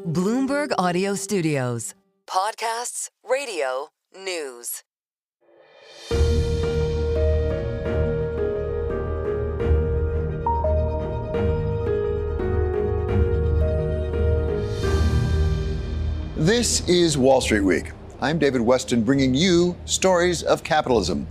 Bloomberg Audio Studios. Podcasts, radio, news. This is Wall Street Week. I'm David Westin, bringing you stories of capitalism.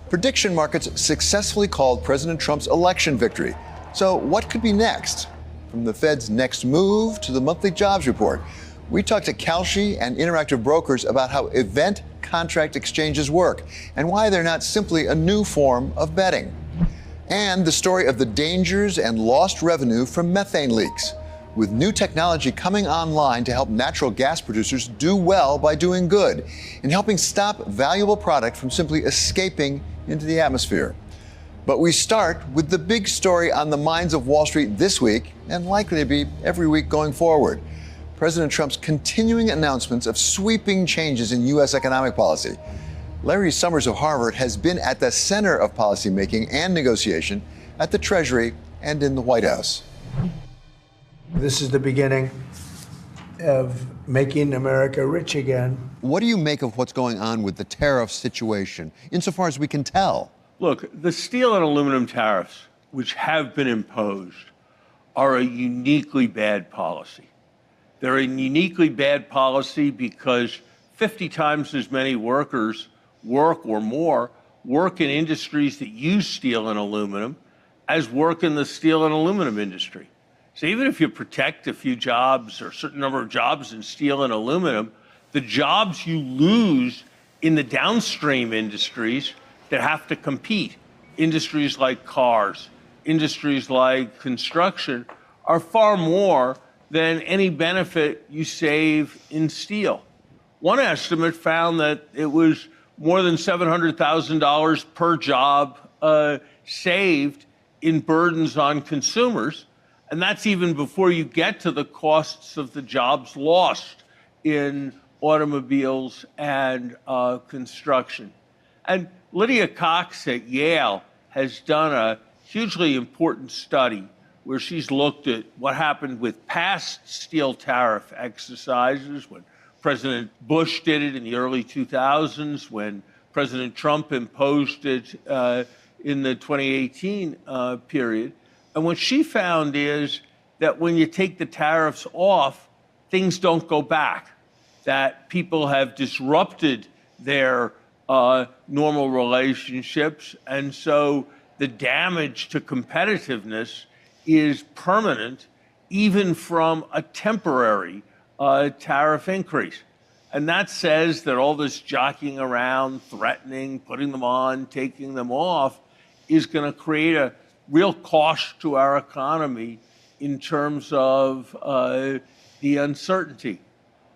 Prediction markets successfully called President Trump's election victory. So what could be next? From the Fed's next move to the monthly jobs report, we talked to Kalshi and Interactive Brokers about how event contract exchanges work and why they're not simply a new form of betting. And the story of the dangers and lost revenue from methane leaks, with new technology coming online to help natural gas producers do well by doing good and helping stop valuable product from simply escaping into the atmosphere. But we start with the big story on the minds of Wall Street this week, and likely to be every week going forward. President Trump's continuing announcements of sweeping changes in U.S. economic policy. Larry Summers of Harvard has been at the center of policymaking and negotiation at the Treasury and in the White House. This is the beginning of making America rich again. What do you make of what's going on with the tariff situation, insofar as we can tell? Look, the steel and aluminum tariffs, which have been imposed, are a uniquely bad policy. They're a uniquely bad policy because 50 times as many workers work or more work in industries that use steel and aluminum as work in the steel and aluminum industry. So even if you protect a few jobs or a certain number of jobs in steel and aluminum, the jobs you lose in the downstream industries that have to compete, industries like cars, industries like construction, are far more than any benefit you save in steel. One estimate found that it was more than $700,000 per job saved in burdens on consumers. And that's even before you get to the costs of the jobs lost in automobiles and construction. And Lydia Cox at Yale has done a hugely important study where she's looked at what happened with past steel tariff exercises, when President Bush did it in the early 2000s, when President Trump imposed it in the 2018 period. And what she found is that when you take the tariffs off, things don't go back, that people have disrupted their normal relationships. And so the damage to competitiveness is permanent, even from a temporary tariff increase. And that says that all this jockeying around, threatening, putting them on, taking them off, is going to create a real cost to our economy in terms of the uncertainty.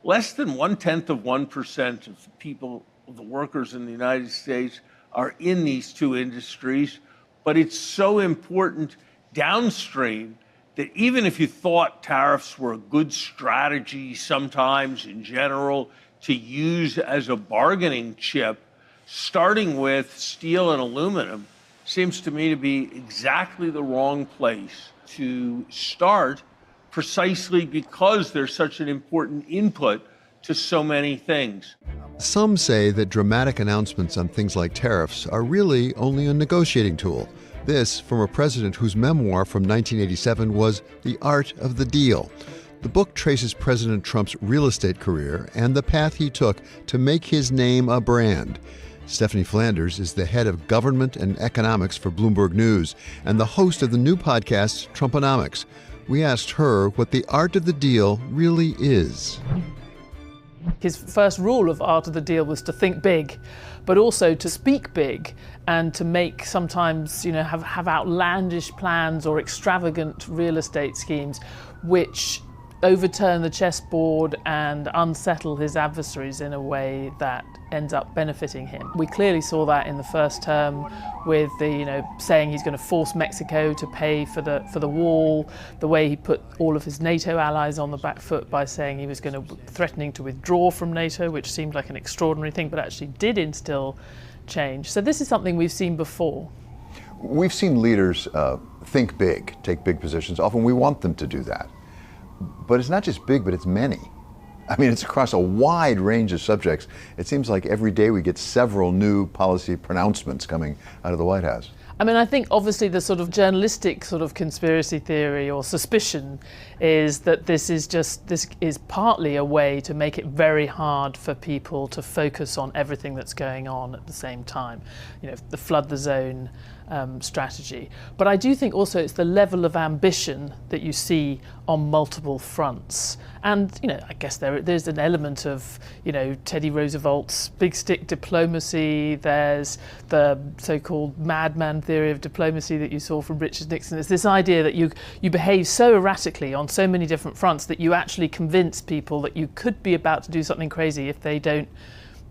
Less than 0.1% of people, the workers in the United States, are in these two industries, but it's so important downstream that even if you thought tariffs were a good strategy sometimes in general to use as a bargaining chip, starting with steel and aluminum seems to me to be exactly the wrong place to start, precisely because they're such an important input to so many things. Some say that dramatic announcements on things like tariffs are really only a negotiating tool. This from a president whose memoir from 1987 was The Art of the Deal. The book traces President Trump's real estate career and the path he took to make his name a brand. Stephanie Flanders is the head of government and economics for Bloomberg News and the host of the new podcast, Trumponomics. We asked her what the art of the deal really is. His first rule of Art of the Deal was to think big, but also to speak big and to make sometimes, have outlandish plans or extravagant real estate schemes, which overturn the chessboard and unsettle his adversaries in a way that ends up benefiting him. We clearly saw that in the first term with the, saying he's going to force Mexico to pay for the wall, the way he put all of his NATO allies on the back foot by saying he was threatening to withdraw from NATO, which seemed like an extraordinary thing, but actually did instill change. So this is something we've seen before. We've seen leaders think big, take big positions. Often we want them to do that. But it's not just big, but it's many. I mean, it's across a wide range of subjects. It seems like every day we get several new policy pronouncements coming out of the White House. I mean, I think obviously the sort of journalistic sort of conspiracy theory or suspicion is that this is partly a way to make it very hard for people to focus on everything that's going on at the same time. You know, the flood the zone strategy. But I do think also it's the level of ambition that you see on multiple fronts. And, you know, I guess there's an element of, you know, Teddy Roosevelt's big stick diplomacy. There's the so-called madman theory of diplomacy that you saw from Richard Nixon. It's this idea that you behave so erratically on so many different fronts that you actually convince people that you could be about to do something crazy if they don't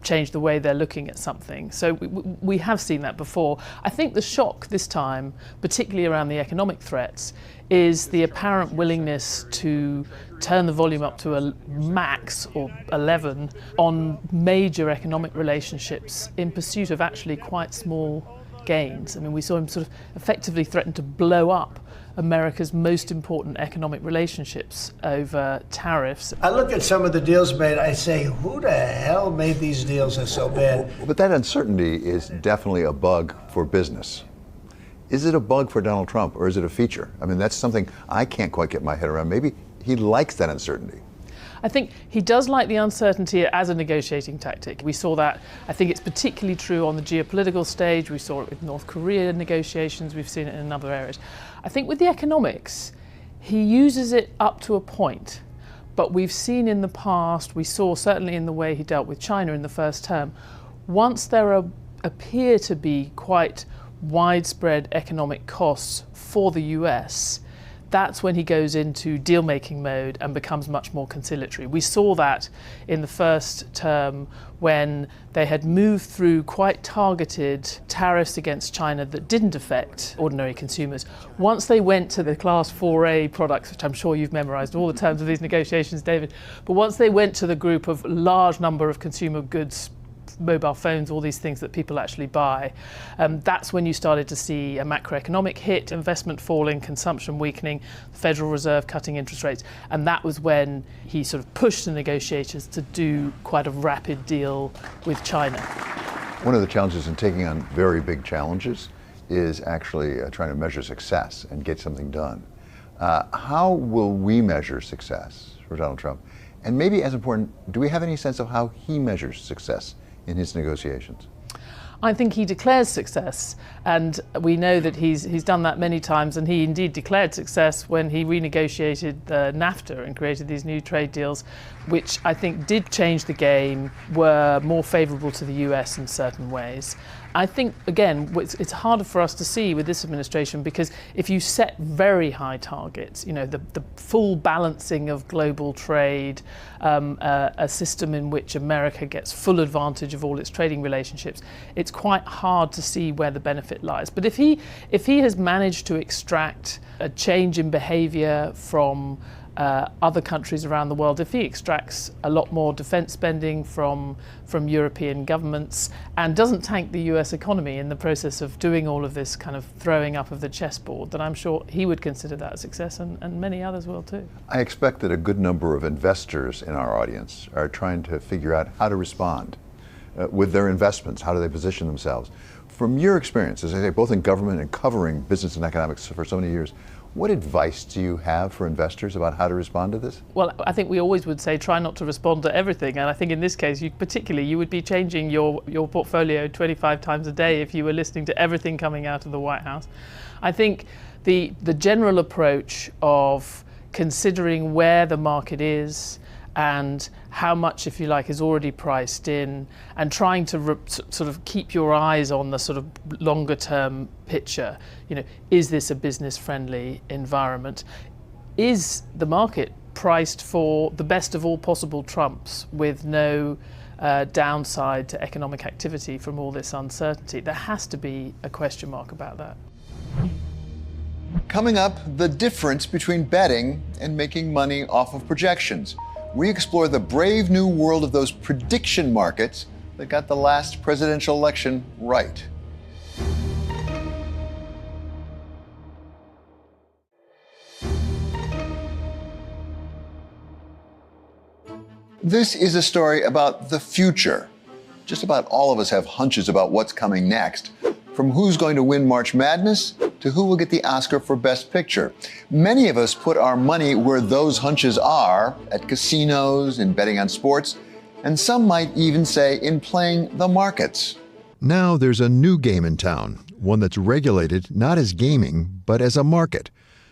change the way they're looking at something. So we have seen that before. I think the shock this time, particularly around the economic threats, is the apparent willingness to turn the volume up to a max or 11 on major economic relationships in pursuit of actually quite small gains. I mean, we saw him sort of effectively threaten to blow up America's most important economic relationships over tariffs. I look at some of the deals made, I say, who the hell made these deals that are so bad? But that uncertainty is definitely a bug for business. Is it a bug for Donald Trump, or is it a feature? I mean, that's something I can't quite get my head around. Maybe he likes that uncertainty. I think he does like the uncertainty as a negotiating tactic. We saw that. I think it's particularly true on the geopolitical stage. We saw it with North Korea negotiations. We've seen it in other areas. I think with the economics, he uses it up to a point. But we've seen in the past, we saw certainly in the way he dealt with China in the first term, once there appear to be quite widespread economic costs for the US, that's when he goes into deal-making mode and becomes much more conciliatory. We saw that in the first term when they had moved through quite targeted tariffs against China that didn't affect ordinary consumers. Once they went to the Class 4A products, which I'm sure you've memorized all the terms of these negotiations, David, but once they went to the group of large number of consumer goods, mobile phones, all these things that people actually buy, that's when you started to see a macroeconomic hit, investment falling, consumption weakening, the Federal Reserve cutting interest rates, and that was when he sort of pushed the negotiators to do quite a rapid deal with China. One of the challenges in taking on very big challenges is actually trying to measure success and get something done. How will we measure success for Donald Trump? And maybe as important, do we have any sense of how he measures success in his negotiations? I think he declares success, and we know that he's done that many times, and he indeed declared success when he renegotiated NAFTA and created these new trade deals, which I think did change the game, were more favourable to the US in certain ways. I think, again, it's harder for us to see with this administration because if you set very high targets, you know, the full balancing of global trade, a system in which America gets full advantage of all its trading relationships, it's quite hard to see where the benefit lies. But if he has managed to extract a change in behaviour from other countries around the world, if he extracts a lot more defence spending from European governments and doesn't tank the US economy in the process of doing all of this kind of throwing up of the chessboard, then I'm sure he would consider that a success, and many others will too. I expect that a good number of investors in our audience are trying to figure out how to respond with their investments. How do they position themselves? From your experience, as I say, both in government and covering business and economics for so many years, what advice do you have for investors about how to respond to this? Well, I think we always would say try not to respond to everything. And I think in this case, you would be changing your portfolio 25 times a day if you were listening to everything coming out of the White House. I think the general approach of considering where the market is and how much, if you like, is already priced in, and trying to sort of keep your eyes on the sort of longer term picture. You know, is this a business friendly environment? Is the market priced for the best of all possible Trumps with no downside to economic activity from all this uncertainty? There has to be a question mark about that. Coming up, the difference between betting and making money off of projections. We explore the brave new world of those prediction markets that got the last presidential election right. This is a story about the future. Just about all of us have hunches about what's coming next. From who's going to win March Madness to who will get the Oscar for Best Picture. Many of us put our money where those hunches are, at casinos and betting on sports, and some might even say in playing the markets. Now there's a new game in town, one that's regulated not as gaming, but as a market,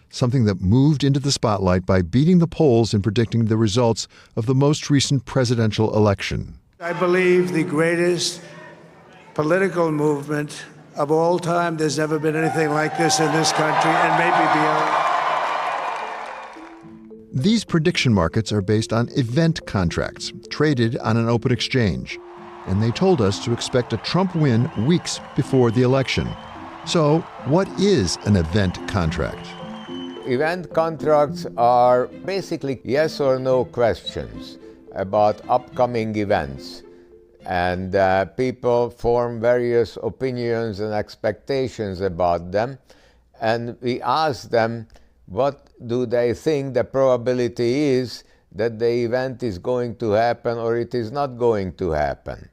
something that moved into the spotlight by beating the polls in predicting the results of the most recent presidential election. I believe the greatest political movement of all time. There's never been anything like this in this country and maybe beyond. These prediction markets are based on event contracts, traded on an open exchange. And they told us to expect a Trump win weeks before the election. So, what is an event contract? Event contracts are basically yes or no questions about upcoming events. And people form various opinions and expectations about them. And we ask them, what do they think the probability is that the event is going to happen or it is not going to happen?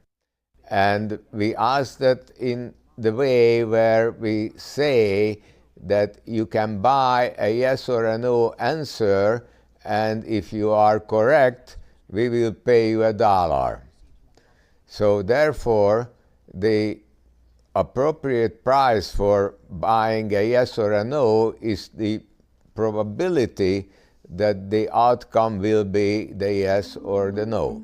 And we ask that in the way where we say that you can buy a yes or a no answer, and if you are correct, we will pay you $1. So therefore, the appropriate price for buying a yes or a no is the probability that the outcome will be the yes or the no.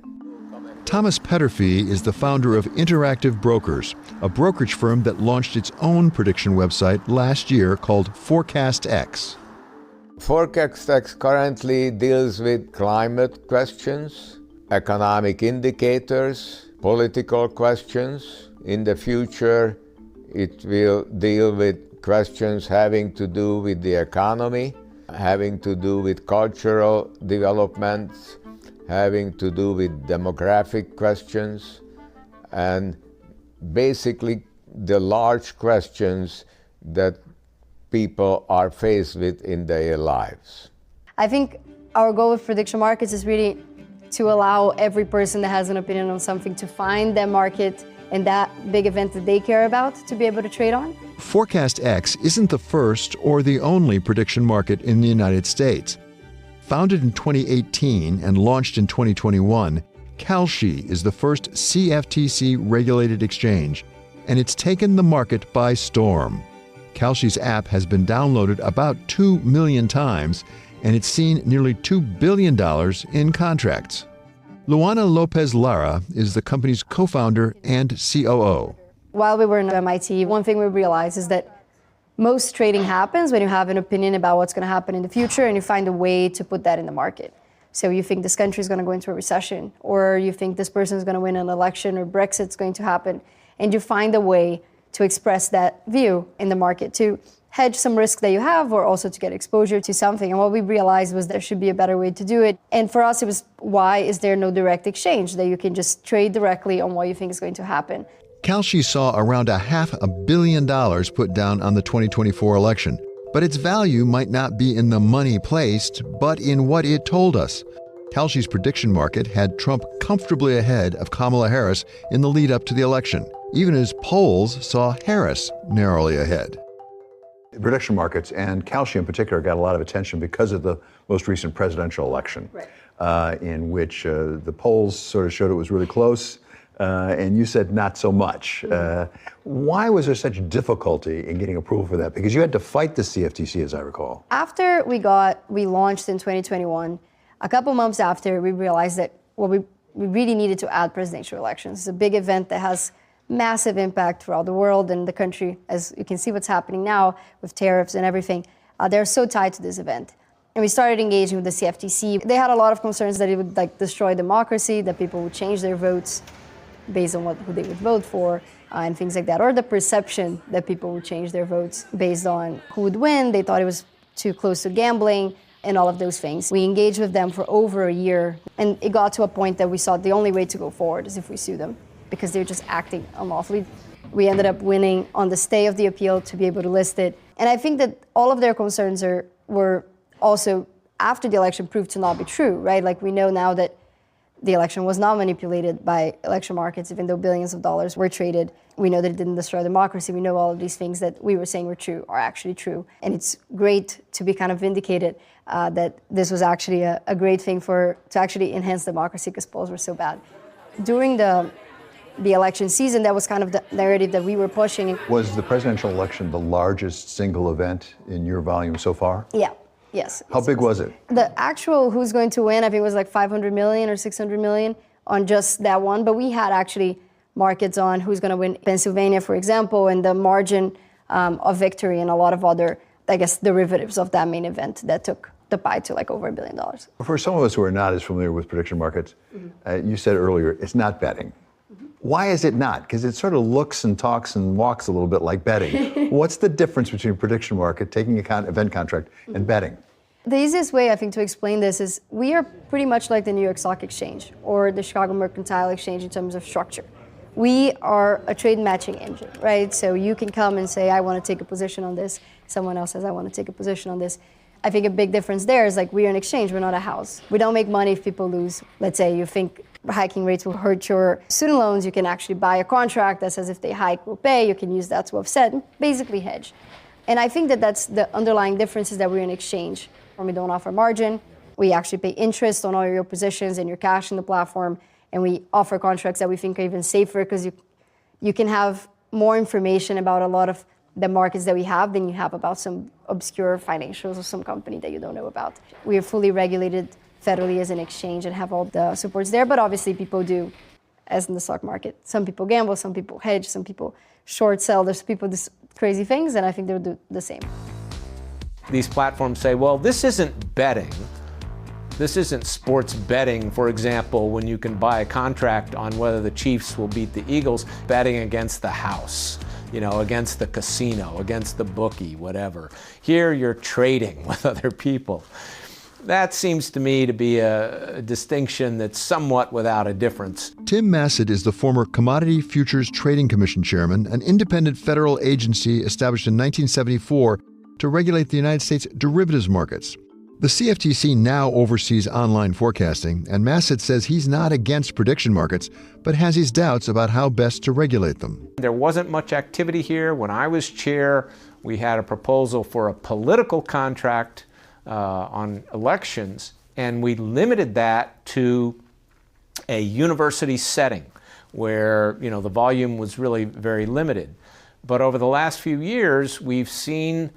Thomas Peterffy is the founder of Interactive Brokers, a brokerage firm that launched its own prediction website last year called ForecastX. ForecastX currently deals with climate questions, economic indicators, political questions. In the future, it will deal with questions having to do with the economy, having to do with cultural developments, having to do with demographic questions, and basically the large questions that people are faced with in their lives. I think our goal with prediction markets is really to allow every person that has an opinion on something to find that market and that big event that they care about to be able to trade on. ForecastX isn't the first or the only prediction market in the United States. Founded in 2018 and launched in 2021, Kalshi is the first CFTC-regulated exchange, and it's taken the market by storm. Kalshi's app has been downloaded about 2 million times, and it's seen nearly $2 billion in contracts. Luana Lopez Lara is the company's co-founder and COO. While we were in MIT, one thing we realized is that most trading happens when you have an opinion about what's going to happen in the future and you find a way to put that in the market. So you think this country is going to go into a recession, or you think this person is going to win an election, or Brexit's going to happen, and you find a way to express that view in the market to hedge some risk that you have, or also to get exposure to something. And what we realized was there should be a better way to do it. And for us, it was, why is there no direct exchange that you can just trade directly on what you think is going to happen? Kalshi saw around $500 million put down on the 2024 election, but its value might not be in the money placed, but in what it told us. Kalshi's prediction market had Trump comfortably ahead of Kamala Harris in the lead up to the election, even as polls saw Harris narrowly ahead. Prediction markets, and Kalshi in particular, got a lot of attention because of the most recent presidential election, in which the polls sort of showed it was really close, and you said not so much. Why was there such difficulty in getting approval for that? Because you had to fight the CFTC, as I recall. After we launched in 2021, a couple months after, we realized that we really needed to add presidential elections. It's a big event that has massive impact throughout the world and the country. As you can see what's happening now with tariffs and everything, they're so tied to this event. And we started engaging with the CFTC. They had a lot of concerns that it would destroy democracy, that people would change their votes based on who they would vote for, and things like that, or the perception that people would change their votes based on who would win. They thought it was too close to gambling and all of those things. We engaged with them for over a year, and it got to a point that we saw the only way to go forward is if we sue them, because they're just acting unlawfully. We ended up winning on the stay of the appeal to be able to list it. And I think that all of their concerns were also, after the election, proved to not be true, right? Like, we know now that the election was not manipulated by election markets, even though billions of dollars were traded. We know that it didn't destroy democracy. We know all of these things that we were saying were true are actually true. And it's great to be kind of vindicated that this was actually a great thing to actually enhance democracy because polls were so bad. During the election season, that was kind of the narrative that we were pushing. Was the presidential election the largest single event in your volume so far? Yeah. Yes. How big was it? The actual who's going to win, I think it was like 500 million or 600 million on just that one. But we had actually markets on who's going to win Pennsylvania, for example, and the margin of victory and a lot of other, I guess, derivatives of that main event that took the pie to like over $1 billion. For some of us who are not as familiar with prediction markets, you said earlier, it's not betting. Why is it not? Because it sort of looks and talks and walks a little bit like betting. What's the difference between a prediction market, taking an event contract, and betting? The easiest way, I think, to explain this is we are pretty much like the New York Stock Exchange or the Chicago Mercantile Exchange in terms of structure. We are a trade matching engine, right? So you can come and say, I want to take a position on this. Someone else says, I want to take a position on this. I think a big difference there is like we're an exchange, we're not a house. We don't make money if people lose. Let's say you think hiking rates will hurt your student loans, you can actually buy a contract that says if they hike, we'll pay. You can use that to offset, basically hedge. And I think that that's the underlying difference is that we're an exchange. When we don't offer margin, we actually pay interest on all your positions and your cash in the platform, and we offer contracts that we think are even safer because you can have more information about a lot of the markets that we have than you have about some obscure financials of some company that you don't know about. We are fully regulated federally as an exchange and have all the supports there, but obviously people do, as in the stock market. Some people gamble, some people hedge, some people short sell, there's people do crazy things, and I think they'll do the same. These platforms say, well, this isn't betting. This isn't sports betting, for example, when you can buy a contract on whether the Chiefs will beat the Eagles, betting against the house, against the casino, against the bookie, whatever. Here you're trading with other people. That seems to me to be a distinction that's somewhat without a difference. Tim Massad is the former Commodity Futures Trading Commission chairman, an independent federal agency established in 1974 to regulate the United States derivatives markets. The CFTC now oversees online forecasting, and Massad says he's not against prediction markets, but has his doubts about how best to regulate them. There wasn't much activity here. When I was chair, we had a proposal for a political contract on elections, and we limited that to a university setting where the volume was really very limited. But over the last few years, we've seen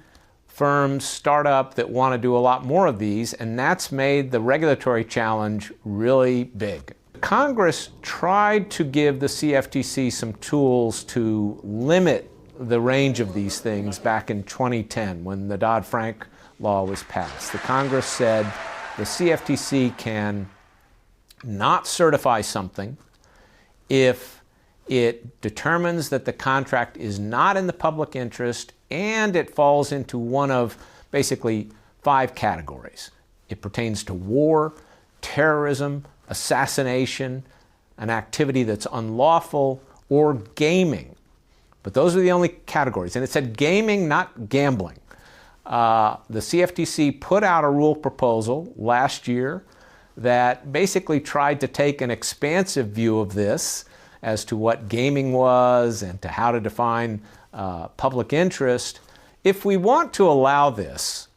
firms start up that want to do a lot more of these, and that's made the regulatory challenge really big. Congress tried to give the CFTC some tools to limit the range of these things back in 2010 when the Dodd-Frank law was passed. The Congress said the CFTC can not certify something if it determines that the contract is not in the public interest and it falls into one of basically 5 categories. It pertains to war, terrorism, assassination, an activity that's unlawful, or gaming. But those are the only categories. And it said gaming, not gambling. The CFTC put out a rule proposal last year that basically tried to take an expansive view of this as to what gaming was and to how to define public interest. If we want to allow this,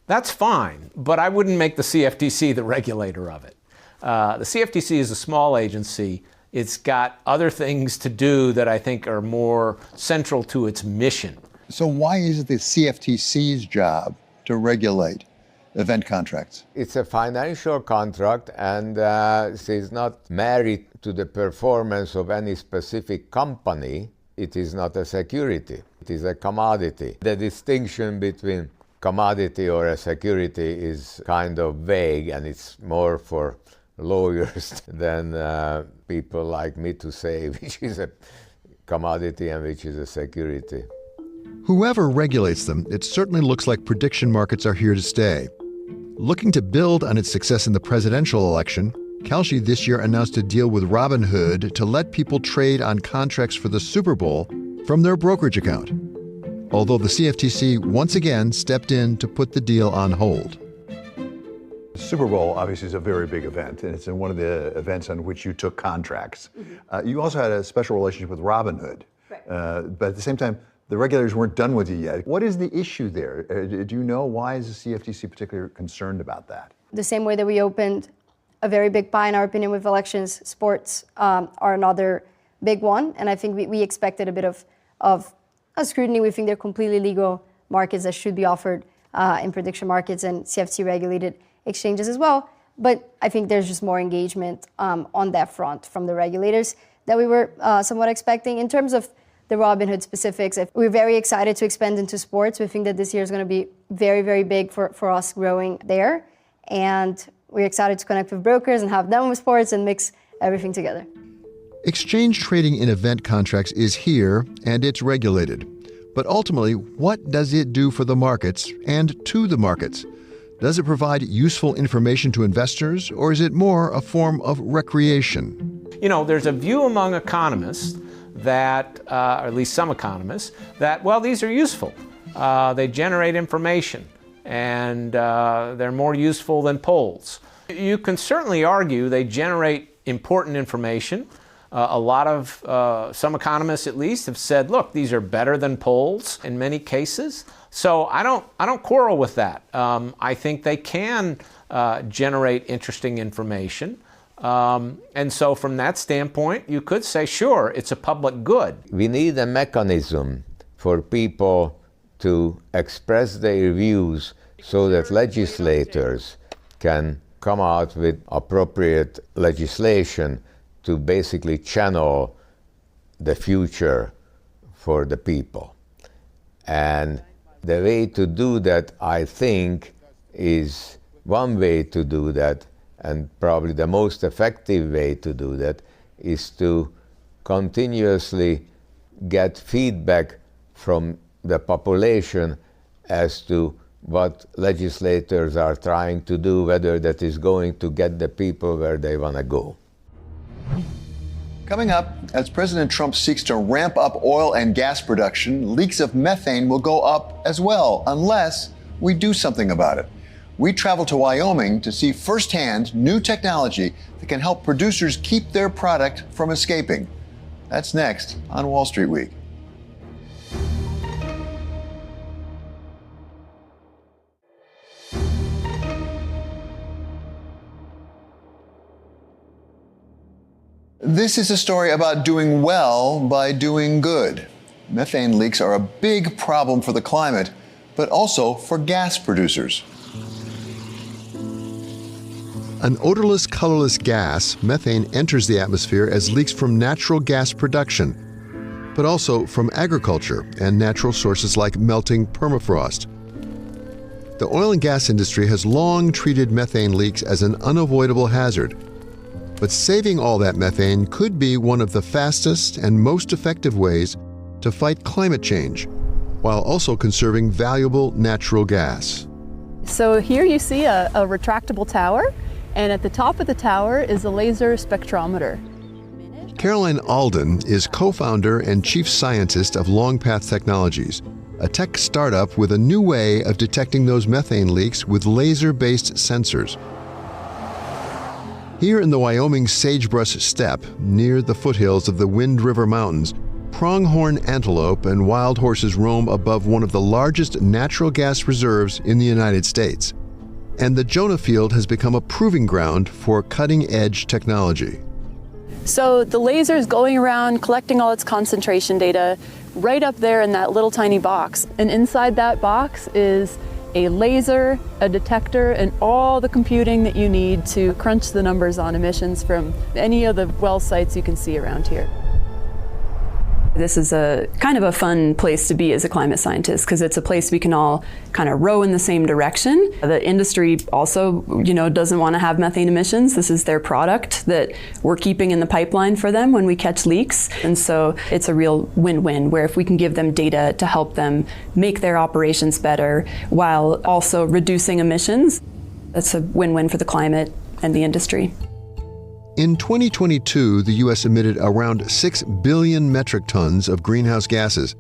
that's fine, but I wouldn't make the CFTC the regulator of it. The CFTC is a small agency. It's got other things to do that I think are more central to its mission. So why is it the CFTC's job to regulate event contracts? It's a financial contract, and it is not married to the performance of any specific company. It is not a security. It is a commodity. The distinction between commodity or a security is kind of vague, and it's more for lawyers than people like me to say which is a commodity and which is a security. Whoever regulates them, it certainly looks like prediction markets are here to stay. Looking to build on its success in the presidential election, Kalshi this year announced a deal with Robinhood to let people trade on contracts for the Super Bowl from their brokerage account, although the CFTC once again stepped in to put the deal on hold. Super Bowl obviously is a very big event, and it's in one of the events on which you took contracts. You also had a special relationship with Robinhood, but at the same time, the regulators weren't done with you yet. What is the issue there? Do you know why is the CFTC particularly concerned about that? The same way that we opened a very big pie, in our opinion, with elections, sports are another big one, and I think we expected a bit of a scrutiny. We think they're completely legal markets that should be offered in prediction markets and CFTC regulated exchanges as well. But I think there's just more engagement on that front from the regulators that we were somewhat expecting. In terms of the Robinhood specifics, we're very excited to expand into sports. We think that this year is going to be very, very big for us growing there. And we're excited to connect with brokers and have them with sports and mix everything together. Exchange trading in event contracts is here and it's regulated. But ultimately, what does it do for the markets and to the markets? Does it provide useful information to investors, or is it more a form of recreation? You know, there's a view among economists that, or at least some economists, that, well, these are useful. They generate information, and they're more useful than polls. You can certainly argue they generate important information. A lot of, some economists at least, have said, look, these are better than polls in many cases. So I don't quarrel with that. I think they can generate interesting information. And so from that standpoint, you could say, sure, it's a public good. We need a mechanism for people to express their views so that legislators can come out with appropriate legislation to basically channel the future for the people. And the way to do that, I think, is one way to do that, and probably the most effective way to do that, is to continuously get feedback from the population as to what legislators are trying to do, whether that is going to get the people where they want to go. Coming up, as President Trump seeks to ramp up oil and gas production, leaks of methane will go up as well, unless we do something about it. We travel to Wyoming to see firsthand new technology that can help producers keep their product from escaping. That's next on Wall Street Week. This is a story about doing well by doing good. Methane leaks are a big problem for the climate, but also for gas producers. An odorless, colorless gas, methane enters the atmosphere as leaks from natural gas production, but also from agriculture and natural sources like melting permafrost. The oil and gas industry has long treated methane leaks as an unavoidable hazard. But saving all that methane could be one of the fastest and most effective ways to fight climate change, while also conserving valuable natural gas. So here you see a retractable tower, and at the top of the tower is a laser spectrometer. Caroline Alden is co-founder and chief scientist of Longpath Technologies, a tech startup with a new way of detecting those methane leaks with laser-based sensors. Here in the Wyoming sagebrush steppe, near the foothills of the Wind River Mountains, pronghorn antelope and wild horses roam above one of the largest natural gas reserves in the United States. And the Jonah Field has become a proving ground for cutting-edge technology. So the laser is going around collecting all its concentration data right up there in that little tiny box. And inside that box is a laser, a detector, and all the computing that you need to crunch the numbers on emissions from any of the well sites you can see around here. This is a kind of a fun place to be as a climate scientist, because it's a place we can all kind of row in the same direction. The industry also, doesn't want to have methane emissions. This is their product that we're keeping in the pipeline for them when we catch leaks. And so it's a real win-win, where if we can give them data to help them make their operations better while also reducing emissions, that's a win-win for the climate and the industry. In 2022, the U.S. emitted around 6 billion metric tons of greenhouse gases.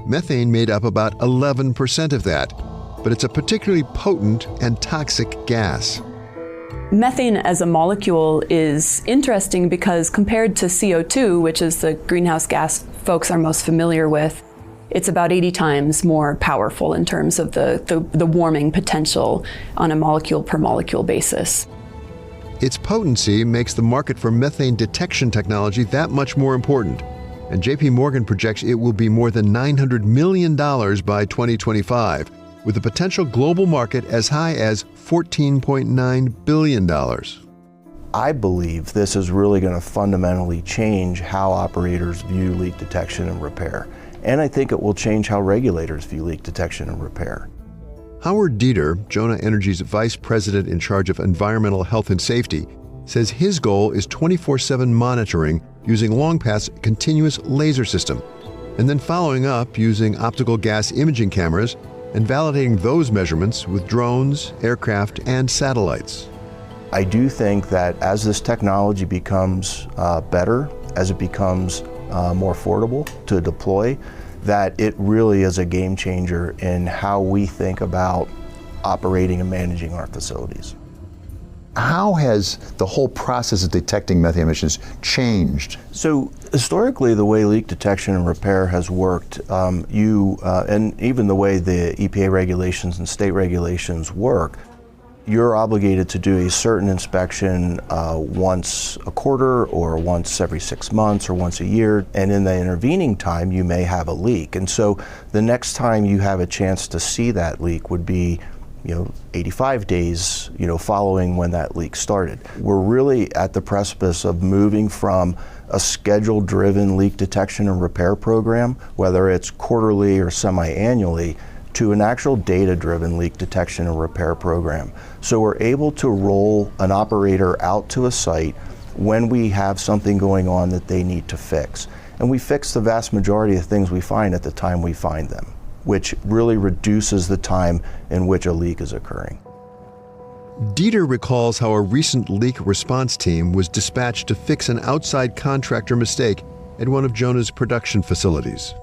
Methane made up about 11% of that, but it's a particularly potent and toxic gas. Methane as a molecule is interesting because compared to CO2, which is the greenhouse gas folks are most familiar with, it's about 80 times more powerful in terms of the warming potential on a molecule per molecule basis. Its potency makes the market for methane detection technology that much more important. And JP Morgan projects it will be more than $900 million by 2025, with a potential global market as high as $14.9 billion. I believe this is really going to fundamentally change how operators view leak detection and repair. And I think it will change how regulators view leak detection and repair. Howard Dieter, Jonah Energy's vice president in charge of environmental health and safety, says his goal is 24/7 monitoring using Longpath's continuous laser system, and then following up using optical gas imaging cameras and validating those measurements with drones, aircraft, and satellites. I do think that as this technology becomes better, as it becomes more affordable to deploy, that it really is a game changer in how we think about operating and managing our facilities. How has the whole process of detecting methane emissions changed? So historically, the way leak detection and repair has worked, and even the way the EPA regulations and state regulations work, you're obligated to do a certain inspection once a quarter or once every 6 months or once a year, and in the intervening time you may have a leak. And so the next time you have a chance to see that leak would be 85 days, following when that leak started. We're really at the precipice of moving from a schedule-driven leak detection and repair program, whether it's quarterly or semi-annually, to an actual data-driven leak detection and repair program. So we're able to roll an operator out to a site when we have something going on that they need to fix. And we fix the vast majority of things we find at the time we find them, which really reduces the time in which a leak is occurring. Dieter recalls how a recent leak response team was dispatched to fix an outside contractor mistake at one of Jonah's production facilities.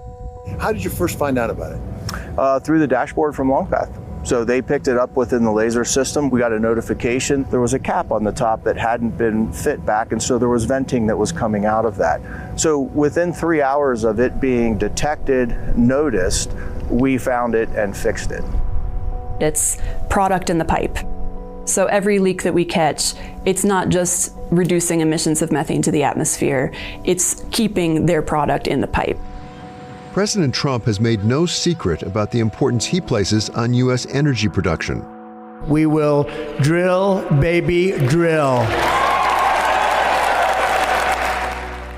How did you first find out about it? Through the dashboard from Longpath. So they picked it up within the laser system. We got a notification. There was a cap on the top that hadn't been fit back, and so there was venting that was coming out of that. So within 3 hours of it being detected, noticed, we found it and fixed it. It's product in the pipe. So every leak that we catch, it's not just reducing emissions of methane to the atmosphere, it's keeping their product in the pipe. President Trump has made no secret about the importance he places on U.S. energy production. We will drill, baby, drill.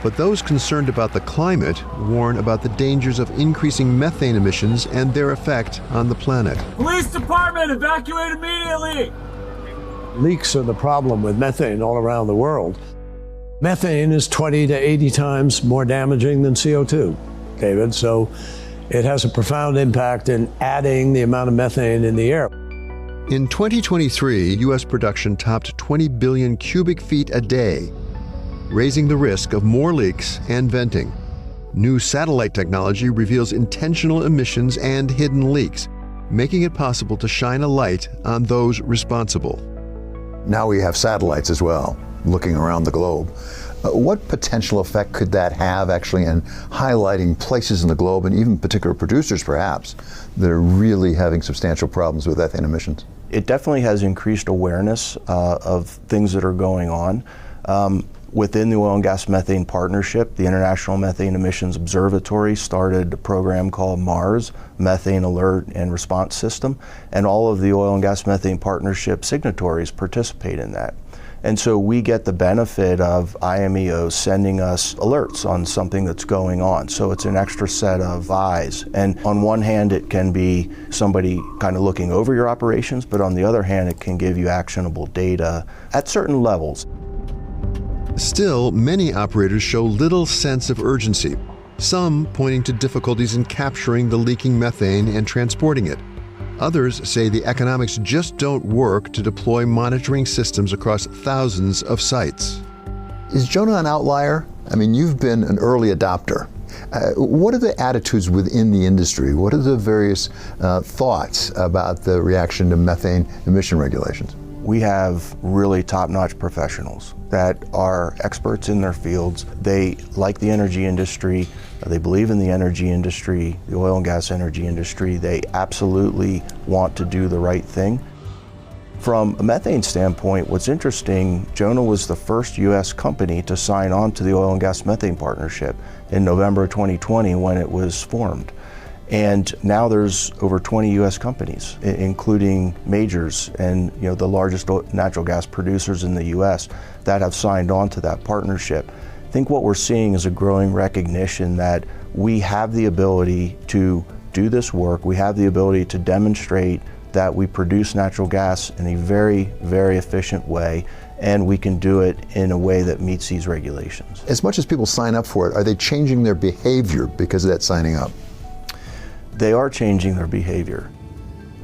But those concerned about the climate warn about the dangers of increasing methane emissions and their effect on the planet. Police department, evacuate immediately! Leaks are the problem with methane all around the world. Methane is 20 to 80 times more damaging than CO2, David, so it has a profound impact in adding the amount of methane in the air. In 2023, U.S. production topped 20 billion cubic feet a day, raising the risk of more leaks and venting. New satellite technology reveals intentional emissions and hidden leaks, making it possible to shine a light on those responsible. Now we have satellites as well, looking around the globe. What potential effect could that have actually in highlighting places in the globe and even particular producers perhaps that are really having substantial problems with methane emissions? It definitely has increased awareness of things that are going on. Within the Oil and Gas Methane Partnership, the International Methane Emissions Observatory started a program called MARS, Methane Alert and Response System, and all of the Oil and Gas Methane Partnership signatories participate in that. And so we get the benefit of IMEO sending us alerts on something that's going on. So it's an extra set of eyes. And on one hand, it can be somebody kind of looking over your operations, but on the other hand, it can give you actionable data at certain levels. Still, many operators show little sense of urgency, some pointing to difficulties in capturing the leaking methane and transporting it. Others say the economics just don't work to deploy monitoring systems across thousands of sites. Is Jonah an outlier? I mean, you've been an early adopter. What are the attitudes within the industry? What are the various thoughts about the reaction to methane emission regulations? We have really top-notch professionals that are experts in their fields. They like the energy industry. They believe in the energy industry, the oil and gas energy industry. They absolutely want to do the right thing. From a methane standpoint, what's interesting, Jonah was the first U.S. company to sign on to the Oil and Gas Methane Partnership in November 2020 when it was formed. And now there's over 20 U.S. companies, including majors and the largest natural gas producers in the U.S. that have signed on to that partnership. I think what we're seeing is a growing recognition that we have the ability to do this work. We have the ability to demonstrate that we produce natural gas in a very, very efficient way, and we can do it in a way that meets these regulations. As much as people sign up for it, are they changing their behavior because of that signing up? They are changing their behavior.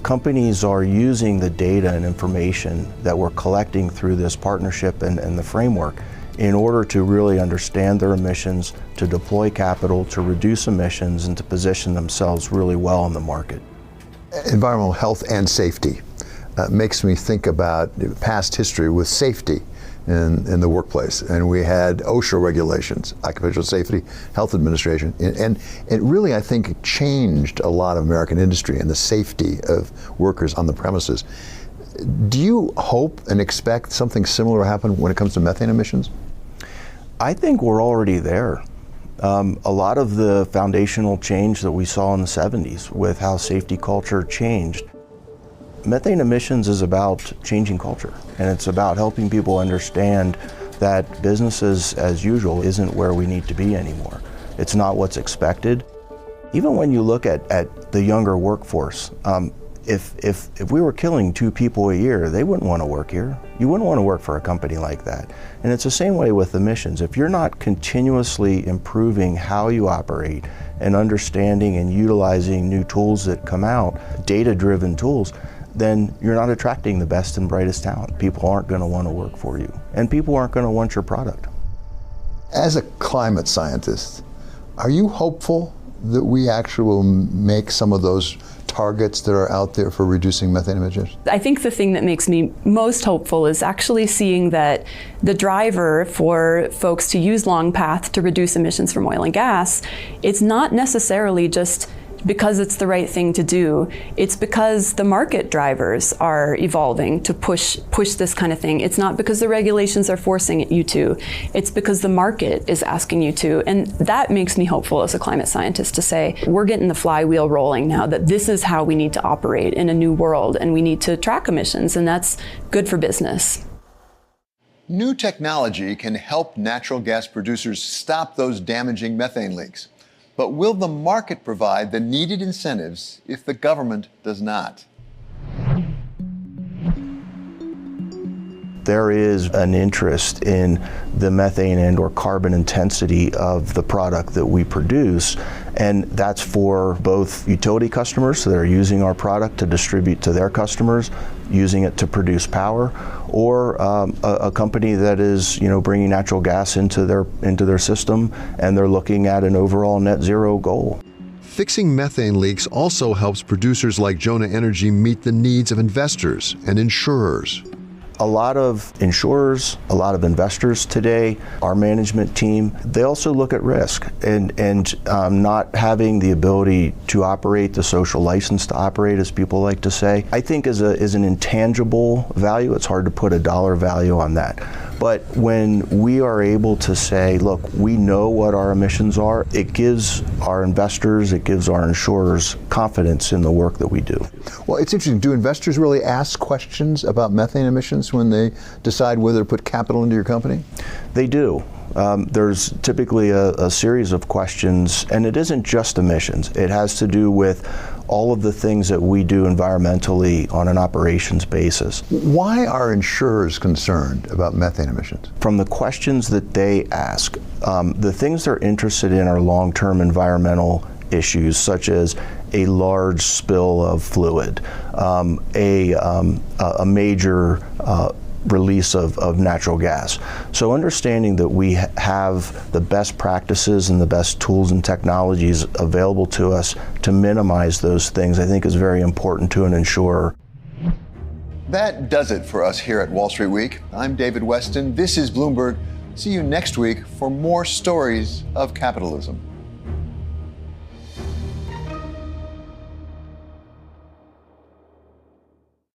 Companies are using the data and information that we're collecting through this partnership and the framework in order to really understand their emissions, to deploy capital, to reduce emissions, and to position themselves really well in the market. Environmental health and safety makes me think about past history with safety in the workplace. And we had OSHA regulations, Occupational Safety Health Administration, and it really, I think, changed a lot of American industry and the safety of workers on the premises. Do you hope and expect something similar to happen when it comes to methane emissions? I think we're already there. A lot of the foundational change that we saw in the 70s with how safety culture changed. Methane emissions is about changing culture, and it's about helping people understand that businesses as usual isn't where we need to be anymore. It's not what's expected. Even when you look at the younger workforce, if we were killing 2 people a year, they wouldn't want to work here. You wouldn't want to work for a company like that. And it's the same way with emissions. If you're not continuously improving how you operate and understanding and utilizing new tools that come out, data-driven tools, then you're not attracting the best and brightest talent. People aren't going to want to work for you, and people aren't going to want your product. As a climate scientist, are you hopeful that we actually will make some of those targets that are out there for reducing methane emissions? I think the thing that makes me most hopeful is actually seeing that the driver for folks to use long path to reduce emissions from oil and gas, it's not necessarily just because it's the right thing to do. It's because the market drivers are evolving to push this kind of thing. It's not because the regulations are forcing you to. It's because the market is asking you to. And that makes me hopeful as a climate scientist to say, we're getting the flywheel rolling now, that this is how we need to operate in a new world, and we need to track emissions, and that's good for business. New technology can help natural gas producers stop those damaging methane leaks. But will the market provide the needed incentives if the government does not? There is an interest in the methane and or carbon intensity of the product that we produce, and that's for both utility customers that are using our product to distribute to their customers, using it to produce power, or a company that is bringing natural gas into their system, and they're looking at an overall net zero goal. Fixing methane leaks also helps producers like Jonah Energy meet the needs of investors and insurers. A lot of insurers, a lot of investors today, our management team, they also look at risk and not having the ability to operate, the social license to operate, as people like to say, I think is an intangible value. It's hard to put a dollar value on that. But when we are able to say, look, we know what our emissions are, it gives our investors, it gives our insurers confidence in the work that we do. Well, it's interesting. Do investors really ask questions about methane emissions when they decide whether to put capital into your company? They do. There's typically a series of questions, and it isn't just emissions. It has to do with all of the things that we do environmentally on an operations basis. Why are insurers concerned about methane emissions? From the questions that they ask, the things they're interested in are long-term environmental issues, such as a large spill of fluid, a major release of natural gas. So understanding that we have the best practices and the best tools and technologies available to us to minimize those things, I think is very important to an insurer. That does it for us here at Wall Street Week. I'm David Westin. This is Bloomberg. See you next week for more stories of capitalism.